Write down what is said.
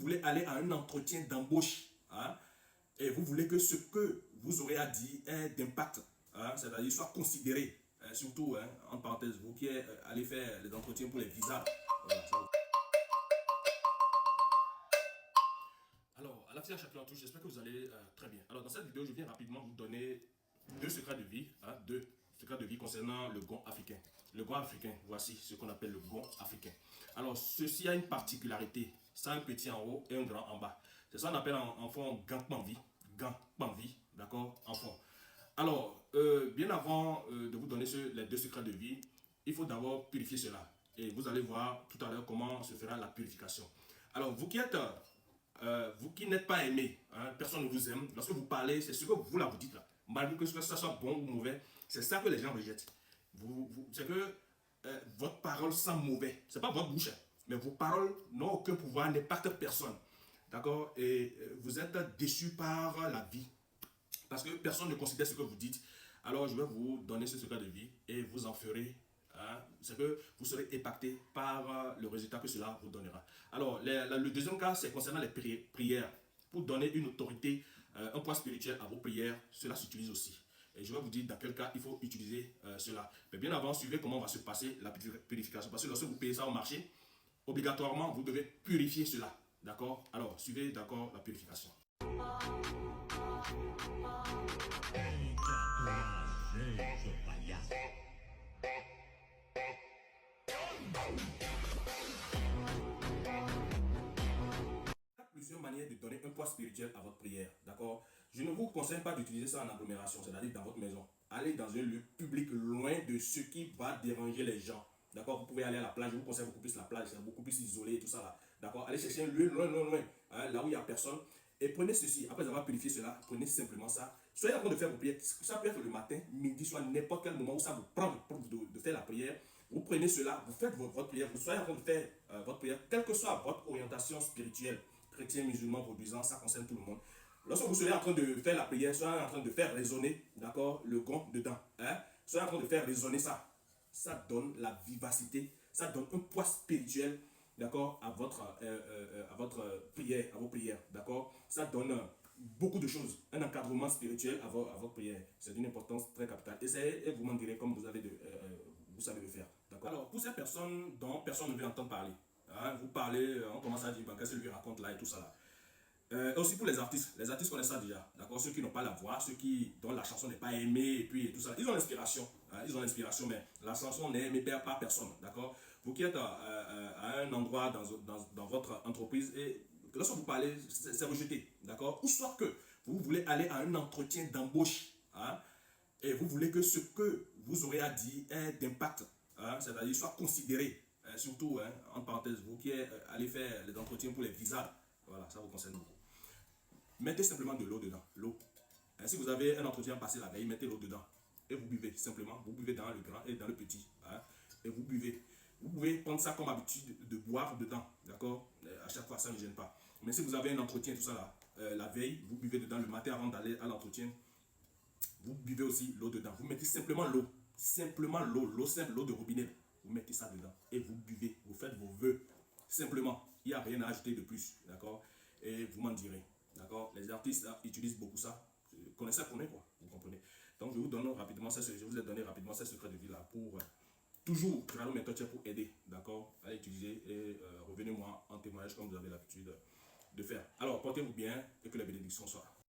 voulez aller à un entretien d'embauche, hein, et vous voulez que ce que vous aurez à dire ait d'impact, hein, c'est-à-dire soit considéré, surtout, hein, en parenthèse, vous qui allez faire les entretiens pour les visas. Voilà, alors, à la fin, chacun en touche, j'espère que vous allez très bien. Alors, dans cette vidéo, je viens rapidement vous donner deux secrets de vie, hein, deux secrets de vie concernant le gond africain. Le gond africain, voici ce qu'on appelle le gond africain. Alors, ceci a une particularité. Ça a un petit en haut et un grand en bas. C'est ça qu'on appelle en fond gant-panvi. Gant-panvi, d'accord, en fond. Alors, bien avant de vous donner les deux secrets de vie, il faut d'abord purifier cela. Et vous allez voir tout à l'heure comment se fera la purification. Alors, vous qui n'êtes pas aimé, hein, personne ne vous aime. Lorsque vous parlez, c'est ce que vous là vous dites là. Malgré que ça soit bon ou mauvais, c'est ça que les gens rejettent. C'est que votre parole sent mauvais. C'est pas votre bouche, mais vos paroles n'ont aucun pouvoir, n'impactent personne. D'accord? Et vous êtes déçu par la vie. Parce que personne ne considère ce que vous dites. Alors je vais vous donner ce secret de vie et vous en ferez. Hein, c'est que vous serez impacté par le résultat que cela vous donnera. Alors le deuxième cas, c'est concernant les prières. Pour donner une autorité, un poids spirituel à vos prières, cela s'utilise aussi. Et je vais vous dire dans quel cas il faut utiliser cela. Mais bien avant, suivez comment va se passer la purification. Parce que lorsque vous payez ça au marché, obligatoirement, vous devez purifier cela. D'accord? Alors, suivez d'accord la purification. Plusieurs manières de donner un poids spirituel à votre prière, d'accord? Je ne vous conseille pas d'utiliser ça en agglomération, c'est-à-dire dans votre maison. Allez dans un lieu public loin de ce qui va déranger les gens, d'accord? Vous pouvez aller à la plage, je vous conseille beaucoup plus la plage, c'est beaucoup plus isolé et tout ça là, d'accord? Allez chercher un lieu loin, hein, là où il n'y a personne. Et prenez ceci, après avoir purifié cela, prenez simplement ça. Soyez en train de faire vos prières. Ça peut être le matin, midi, soit n'importe quel moment où ça vous prend de faire la prière. Vous prenez cela, vous faites votre prière, vous soyez en train de faire votre prière, quelle que soit votre orientation spirituelle, chrétien, musulman, vaudouisant, ça concerne tout le monde. Lorsque vous serez en train de faire la prière, soyez en train de faire résonner, d'accord, le gong dedans. Hein? Soyez en train de faire résonner ça. Ça donne la vivacité, ça donne un poids spirituel, d'accord, à votre prière, à vos prières, d'accord. Ça donne beaucoup de choses, un encadrement spirituel à votre prière. C'est d'une importance très capitale. Essayez et vous m'en direz comme vous savez le faire, d'accord. Alors, pour ces personnes dont personne ne veut entendre parler, hein, vous parlez, on commence à dire, qu'est-ce que lui raconte là et tout ça là. Aussi pour les artistes connaissent ça déjà, d'accord. Ceux qui n'ont pas la voix, dont la chanson n'est pas aimée et puis et tout ça, ils ont l'inspiration, hein, mais la chanson n'est aimée par personne, d'accord. Vous qui êtes à un endroit dans votre entreprise et lorsque vous parlez, c'est rejeté, d'accord. Ou soit que vous voulez aller à un entretien d'embauche, hein, et vous voulez que ce que vous aurez à dire ait d'impact, hein, c'est-à-dire soit considéré, surtout, hein, en parenthèse, vous qui allez faire les entretiens pour les visas, voilà, ça vous concerne beaucoup. Mettez simplement de l'eau dedans, l'eau. Si vous avez un entretien passé la veille, mettez l'eau dedans et vous buvez simplement. Vous buvez dans le grand et dans le petit, hein, et vous buvez. Vous pouvez prendre ça comme habitude de boire dedans, d'accord. À chaque fois, ça ne gêne pas. Mais si vous avez un entretien, tout ça là, la veille, vous buvez dedans le matin avant d'aller à l'entretien. Vous buvez aussi l'eau dedans. Vous mettez simplement l'eau, l'eau simple, l'eau de robinet. Vous mettez ça dedans et vous buvez. Vous faites vos vœux simplement. Il n'y a rien à ajouter de plus, d'accord. Et vous m'en direz. D'accord? Les artistes là, utilisent beaucoup ça. Connaissez, quoi. Vous comprenez? Donc, je vous ai donné rapidement ces secrets de vie là pour toujours créer une méthode pour aider. D'accord? Allez utiliser et revenez-moi en témoignage comme vous avez l'habitude de faire. Alors, portez-vous bien et que la bénédiction soit.